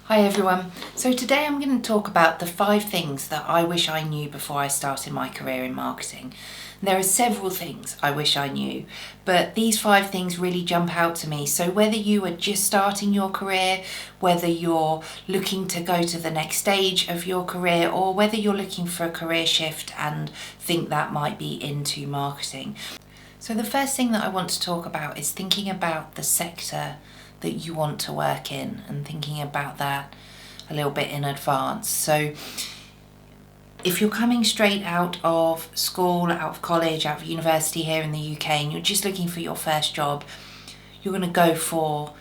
Hi everyone. So today I'm going to talk about the 5 things that I wish I knew before I started my career in marketing. There are several things I wish I knew, but these 5 things really jump out to me. So whether you are just starting your career, whether you're looking to go to the next stage of your career, or whether you're looking for a career shift and think that might be into marketing. So the first thing that I want to talk about is thinking about the sector that you want to work in and thinking about that a little bit in advance. So if you're coming straight out of school, out of college, out of university here in the UK, and you're just looking for your first job, you're going to go for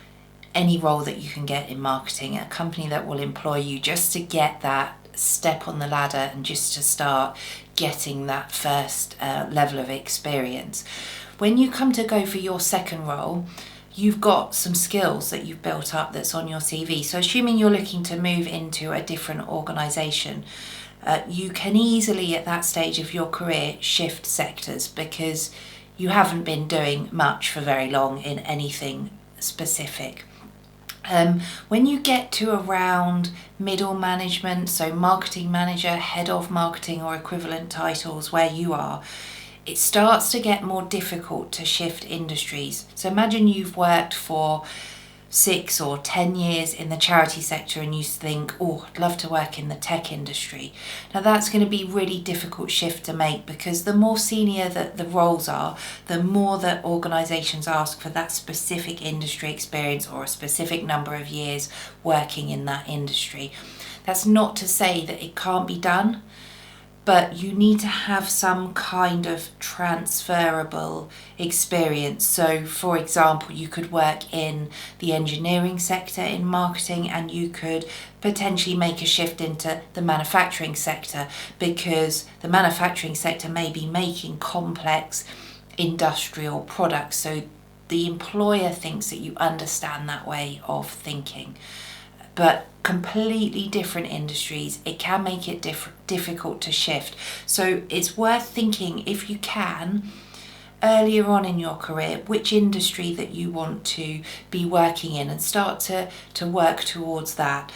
any role that you can get in marketing, a company that will employ you just to get that step on the ladder and just to start getting that first level of experience. When you come to go for your second role, you've got some skills that you've built up that's on your CV. So assuming you're looking to move into a different organisation, you can easily at that stage of your career shift sectors because you haven't been doing much for very long in anything specific. When you get to around middle management, so marketing manager, head of marketing or equivalent titles where you are, it starts to get more difficult to shift industries. So imagine you've worked for 6 or 10 years in the charity sector and you think, oh, I'd love to work in the tech industry. Now that's going to be really difficult shift to make because the more senior that the roles are, the more that organisations ask for that specific industry experience or a specific number of years working in that industry. That's not to say that it can't be done, but you need to have some kind of transferable experience. So for example, you could work in the engineering sector in marketing and you could potentially make a shift into the manufacturing sector because the manufacturing sector may be making complex industrial products. So the employer thinks that you understand that way of thinking. But completely different industries, it can make it difficult to shift. So it's worth thinking, if you can, earlier on in your career, which industry that you want to be working in and start to work towards that.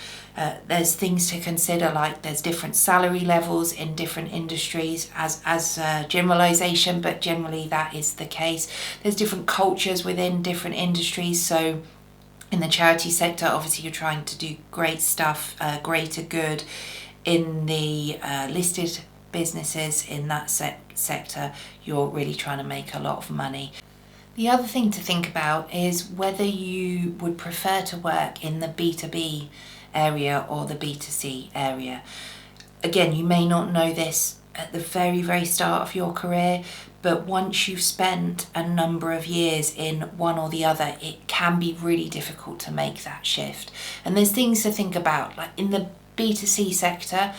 There's things to consider, like there's different salary levels in different industries as a generalization, but generally that is the case. There's different cultures within different industries. So in the charity sector, obviously you're trying to do great stuff, greater good. In the listed businesses in that sector, you're really trying to make a lot of money. The other thing to think about is whether you would prefer to work in the B2B area or the B2C area. Again, you may not know this at the very, very start of your career, but once you've spent a number of years in one or the other, it can be really difficult to make that shift. And there's things to think about, like in the B2C sector,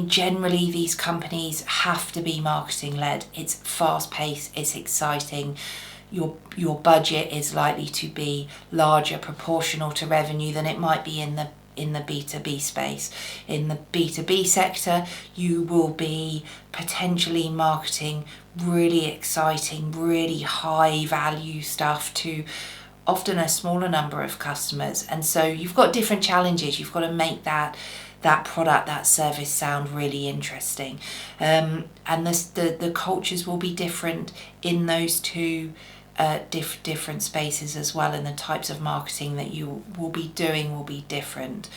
generally these companies have to be marketing led. It's fast paced, it's exciting. Your budget is likely to be larger proportional to revenue than it might be in the B2B space. In the B2B sector, you will be potentially marketing really exciting, really high value stuff to often a smaller number of customers. And so you've got different challenges. You've got to make that product, that service sound really interesting. And the cultures will be different in those two different spaces as well, and the types of marketing that you will be doing will be different.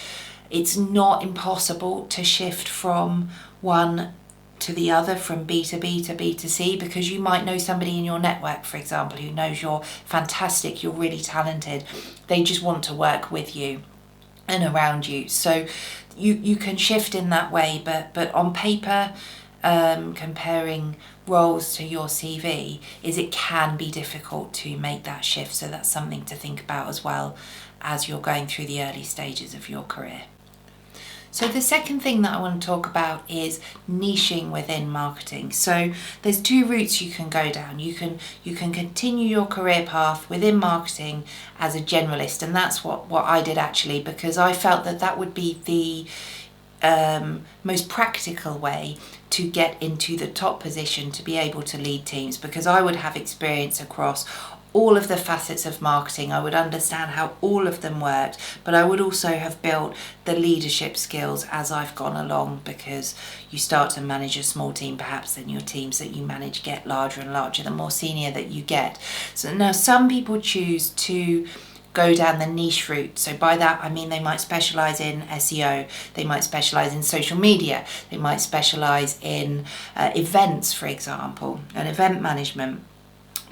It's not impossible to shift from one to the other, from B2B to B2C, because you might know somebody in your network, for example, who knows you're fantastic, you're really talented. They just want to work with you and around you. So you can shift in that way, but on paper, comparing roles to your CV, it can be difficult to make that shift. So that's something to think about as well as you're going through the early stages of your career. So the second thing that I want to talk about is niching within marketing. So there's 2 routes you can go down. You can continue your career path within marketing as a generalist, and that's what I did actually, because I felt that would be the most practical way to get into the top position to be able to lead teams, because I would have experience across all of the facets of marketing. I would understand how all of them worked, but I would also have built the leadership skills as I've gone along, because you start to manage a small team, perhaps then your teams that you manage get larger and larger the more senior that you get. So now some people choose to go down the niche route. So by that I mean they might specialize in SEO, they might specialize in social media, they might specialize in events, for example, and event management.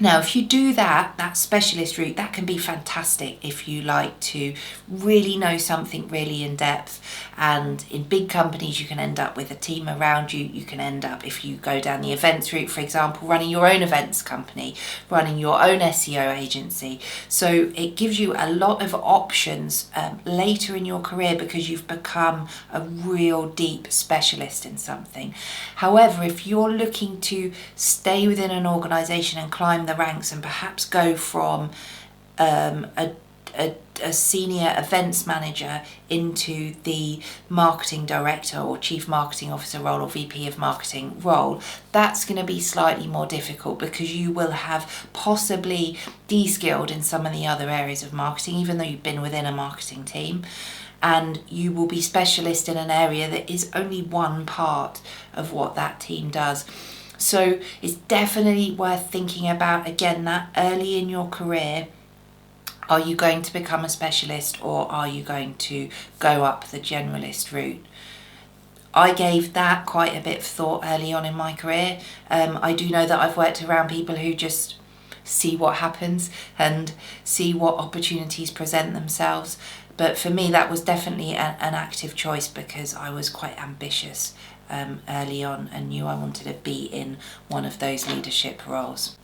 Now, if you do that specialist route, that can be fantastic if you like to really know something really in depth. And in big companies, you can end up with a team around you. You can end up, if you go down the events route, for example, running your own events company, running your own SEO agency. So it gives you a lot of options later in your career, because you've become a real deep specialist in something. However, if you're looking to stay within an organization and climb the ranks and perhaps go from a senior events manager into the marketing director or chief marketing officer role or VP of marketing role, that's going to be slightly more difficult, because you will have possibly de-skilled in some of the other areas of marketing, even though you've been within a marketing team, and you will be specialist in an area that is only one part of what that team does. So it's definitely worth thinking about, again, that early in your career. Are you going to become a specialist, or are you going to go up the generalist route? I gave that quite a bit of thought early on in my career. I do know that I've worked around people who just see what happens and see what opportunities present themselves. But for me, that was definitely an active choice, because I was quite ambitious early on and knew I wanted to be in one of those leadership roles.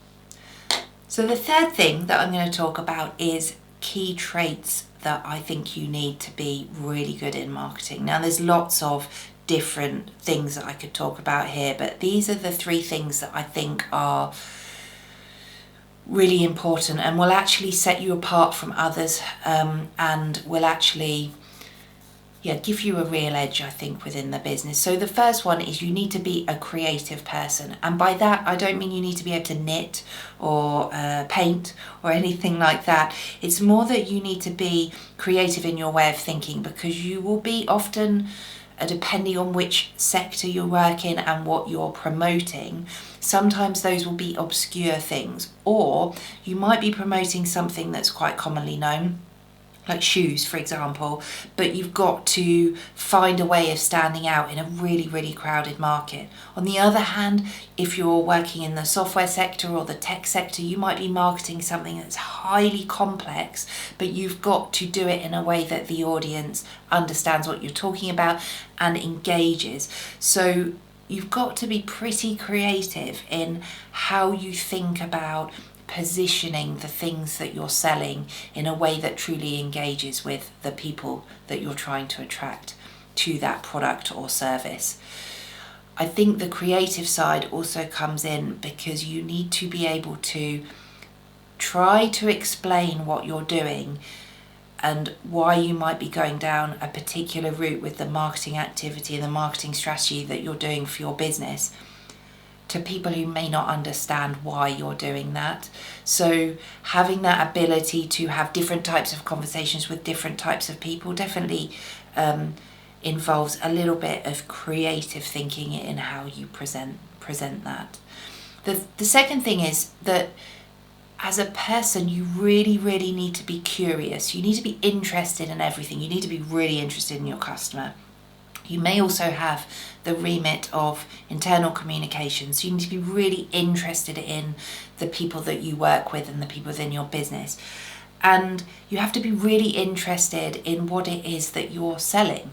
So the third thing that I'm going to talk about is key traits that I think you need to be really good in marketing. Now, there's lots of different things that I could talk about here, but these are the three things that I think are really important and will actually set you apart from others, and will actually give you a real edge, I think, within the business. So the first one is you need to be a creative person. And by that, I don't mean you need to be able to knit or paint or anything like that. It's more that you need to be creative in your way of thinking, because you will be often, depending on which sector you work in and what you're promoting, sometimes those will be obscure things, or you might be promoting something that's quite commonly known, like shoes, for example, but you've got to find a way of standing out in a really, really crowded market. On the other hand, if you're working in the software sector or the tech sector, you might be marketing something that's highly complex, but you've got to do it in a way that the audience understands what you're talking about and engages. So you've got to be pretty creative in how you think about positioning the things that you're selling in a way that truly engages with the people that you're trying to attract to that product or service. I think the creative side also comes in, because you need to be able to try to explain what you're doing and why you might be going down a particular route with the marketing activity and the marketing strategy that you're doing for your business to people who may not understand why you're doing that. So having that ability to have different types of conversations with different types of people definitely involves a little bit of creative thinking in how you present that. The second thing is that as a person, you really, really need to be curious. You need to be interested in everything. You need to be really interested in your customer. You may also have the remit of internal communications. You need to be really interested in the people that you work with and the people within your business. And you have to be really interested in what it is that you're selling,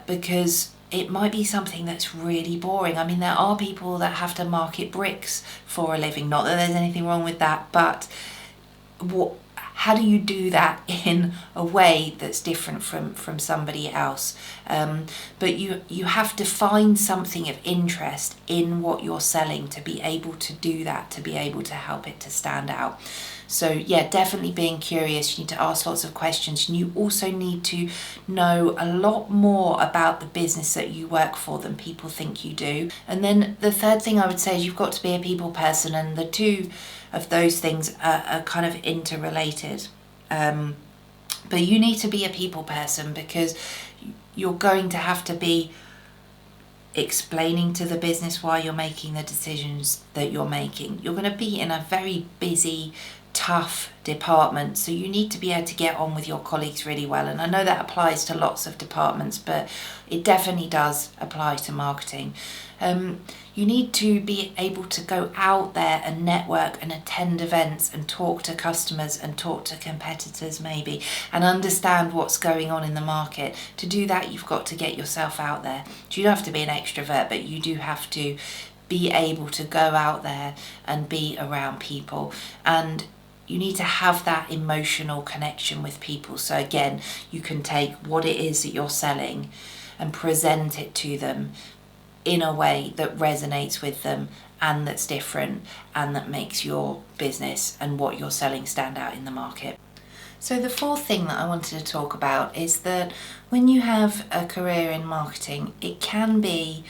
because it might be something that's really boring. I mean, there are people that have to market bricks for a living. Not that there's anything wrong with that, but how do you do that in a way that's different from somebody else? But you have to find something of interest in what you're selling to be able to do that, to be able to help it to stand out. So yeah, definitely being curious. You need to ask lots of questions, and you also need to know a lot more about the business that you work for than people think you do. And then the third thing I would say is you've got to be a people person, and the two of those things are kind of interrelated. But you need to be a people person, because you're going to have to be explaining to the business why you're making the decisions that you're making. You're going to be in a very busy, tough department, so you need to be able to get on with your colleagues really well. And I know that applies to lots of departments, but it definitely does apply to marketing. You need to be able to go out there and network and attend events and talk to customers and talk to competitors maybe, and understand what's going on in the market. To do that, you've got to get yourself out there. You don't have to be an extrovert, but you do have to be able to go out there and be around people, and you need to have that emotional connection with people. So again, you can take what it is that you're selling and present it to them in a way that resonates with them and that's different and that makes your business and what you're selling stand out in the market. So the fourth thing that I wanted to talk about is that when you have a career in marketing, it can be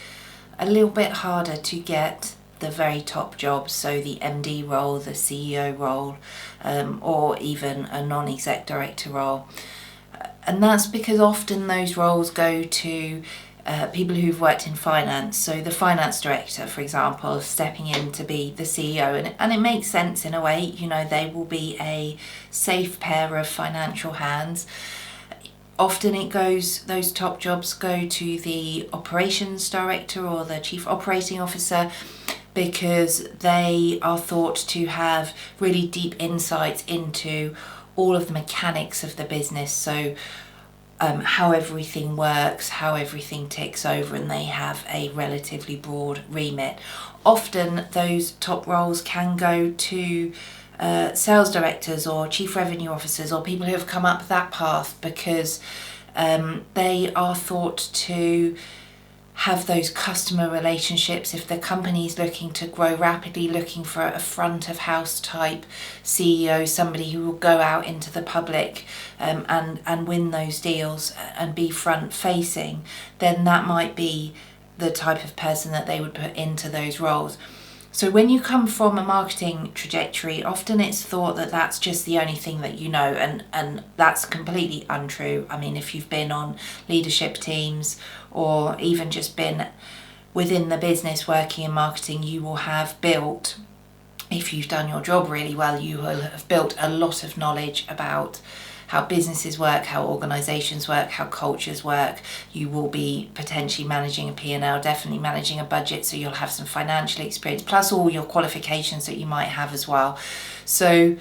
a little bit harder to get the very top jobs, so the MD role, the CEO role, or even a non-exec director role. And that's because often those roles go to people who've worked in finance. So the finance director, for example, stepping in to be the CEO, and it makes sense in a way. You know, they will be a safe pair of financial hands. Often those top jobs go to the operations director or the chief operating officer, because they are thought to have really deep insights into all of the mechanics of the business. So how everything works, how everything ticks over, and they have a relatively broad remit. Often those top roles can go to sales directors or chief revenue officers or people who have come up that path, because they are thought to have those customer relationships. If the company is looking to grow rapidly, looking for a front of house type CEO, somebody who will go out into the public and win those deals and be front facing, then that might be the type of person that they would put into those roles. So when you come from a marketing trajectory, often it's thought that that's just the only thing that you know, and that's completely untrue. I mean, if you've been on leadership teams or even just been within the business working in marketing, you will have built, if you've done your job really well, you will have built a lot of knowledge about how businesses work, how organisations work, how cultures work. You will be potentially managing a P&L, definitely managing a budget, so you'll have some financial experience, plus all your qualifications that you might have as well. So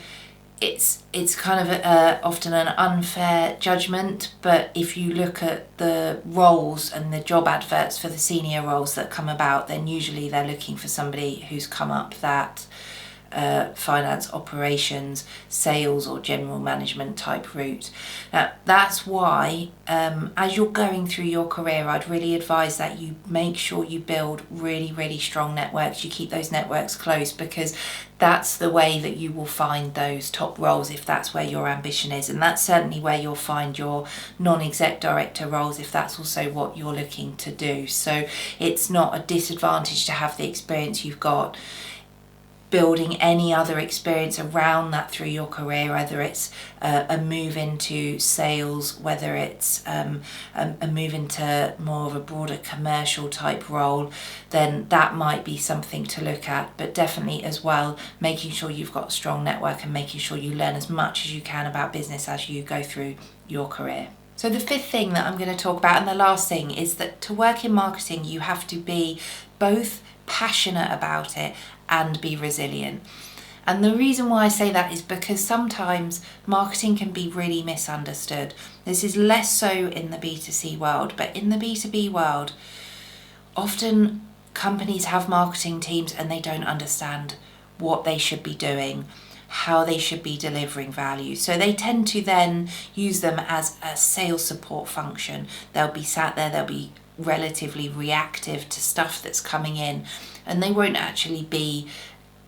it's kind of often an unfair judgment, but if you look at the roles and the job adverts for the senior roles that come about, then usually they're looking for somebody who's come up that finance, operations, sales or general management type route. Now that's why as you're going through your career, I'd really advise that you make sure you build really strong networks. You keep those networks close, because that's the way that you will find those top roles if that's where your ambition is, and that's certainly where you'll find your non-exec director roles if that's also what you're looking to do. So it's not a disadvantage to have the experience you've got. Building any other experience around that through your career, whether it's a move into sales, whether it's a move into more of a broader commercial type role, then that might be something to look at. But definitely as well, making sure you've got a strong network and making sure you learn as much as you can about business as you go through your career. So the fifth thing that I'm going to talk about, and the last thing, is that to work in marketing you have to be both passionate about it and be resilient. And the reason why I say that is because sometimes marketing can be really misunderstood. This is less so in the B2C world, but in the B2B world, often companies have marketing teams and they don't understand what they should be doing, how they should be delivering value. So they tend to then use them as a sales support function. They'll be sat there, they'll be relatively reactive to stuff that's coming in, and they won't actually be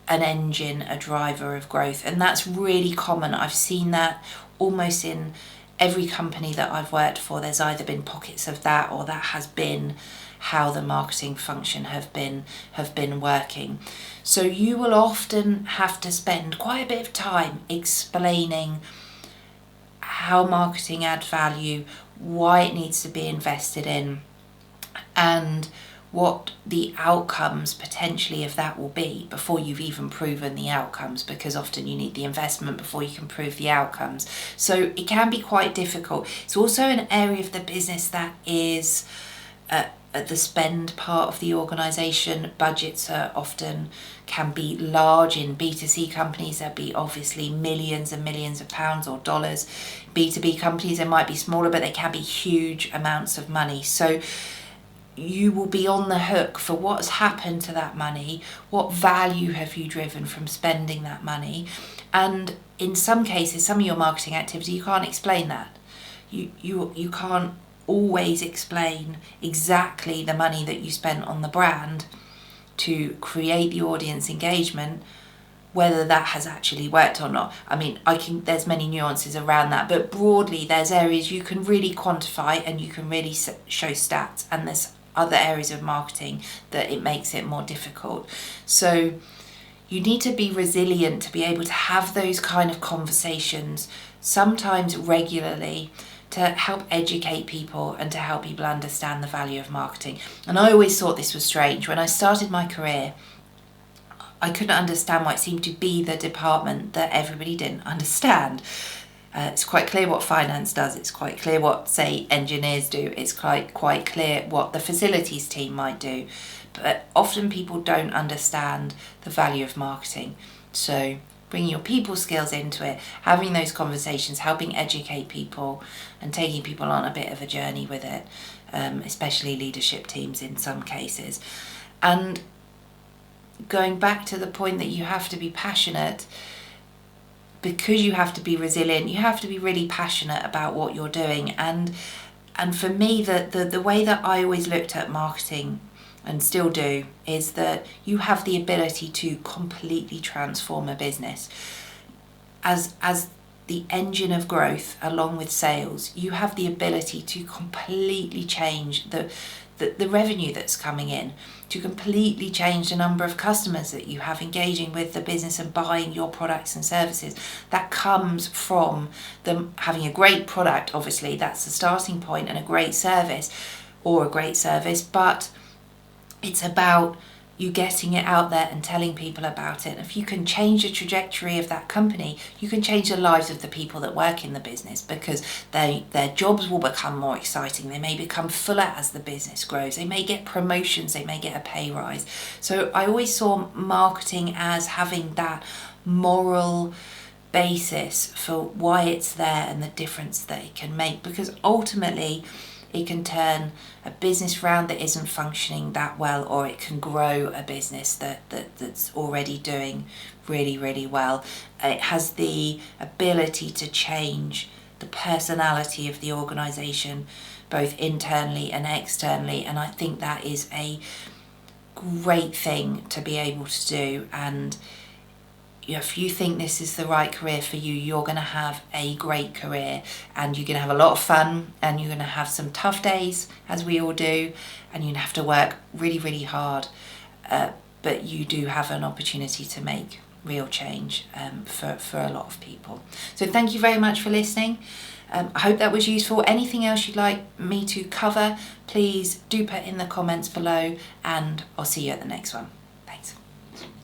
an engine, a driver of growth. And that's really common. I've seen that almost in every company that I've worked for. There's either been pockets of that or that has been how the marketing function have been working. So you will often have to spend quite a bit of time explaining how marketing adds value, why it needs to be invested in, and what the outcomes potentially of that will be before you've even proven the outcomes, because often you need the investment before you can prove the outcomes. So it can be quite difficult. It's also an area of the business that is at the spend part of the organisation. Budgets are often can be large in B2C companies. There'll be obviously millions and millions of pounds or dollars. B2B companies, they might be smaller, but they can be huge amounts of money. So you will be on the hook for what's happened to that money, what value have you driven from spending that money, and in some cases, some of your marketing activity, you can't explain that. You can't always explain exactly the money that you spent on the brand to create the audience engagement, whether that has actually worked or not. I mean, there's many nuances around that, but broadly there's areas you can really quantify and you can really show stats, and there's other areas of marketing that it makes it more difficult. So you need to be resilient to be able to have those kind of conversations, sometimes regularly, to help educate people and to help people understand the value of marketing. And I always thought this was strange. When I started my career, I couldn't understand why it seemed to be the department that everybody didn't understand. It's quite clear what finance does. It's quite clear what, say, engineers do. It's quite clear what the facilities team might do. But often people don't understand the value of marketing. So bringing your people skills into it, having those conversations, helping educate people and taking people on a bit of a journey with it, especially leadership teams in some cases. And going back to the point that you have to be passionate, because you have to be resilient, you have to be really passionate about what you're doing. And for me, the way that I always looked at marketing, and still do, is that you have the ability to completely transform a business. As the engine of growth along with sales, you have the ability to completely change the revenue that's coming in, to completely change the number of customers that you have engaging with the business and buying your products and services. That comes from them having a great product, obviously, that's the starting point, and a great service, but it's about you getting it out there and telling people about it. If you can change the trajectory of that company, you can change the lives of the people that work in the business, because their jobs will become more exciting. They may become fuller as the business grows. They may get promotions. They may get a pay rise. So I always saw marketing as having that moral basis for why it's there and the difference that it can make, because ultimately it can turn a business round that isn't functioning that well, or it can grow a business that's already doing really, really well. It has the ability to change the personality of the organisation, both internally and externally, and I think that is a great thing to be able to do. And if you think this is the right career for you, you're going to have a great career, and you're going to have a lot of fun, and you're going to have some tough days, as we all do, and you're going to have to work really, really hard. But you do have an opportunity to make real change for a lot of people. So thank you very much for listening. I hope that was useful. Anything else you'd like me to cover, please do put in the comments below, and I'll see you at the next one.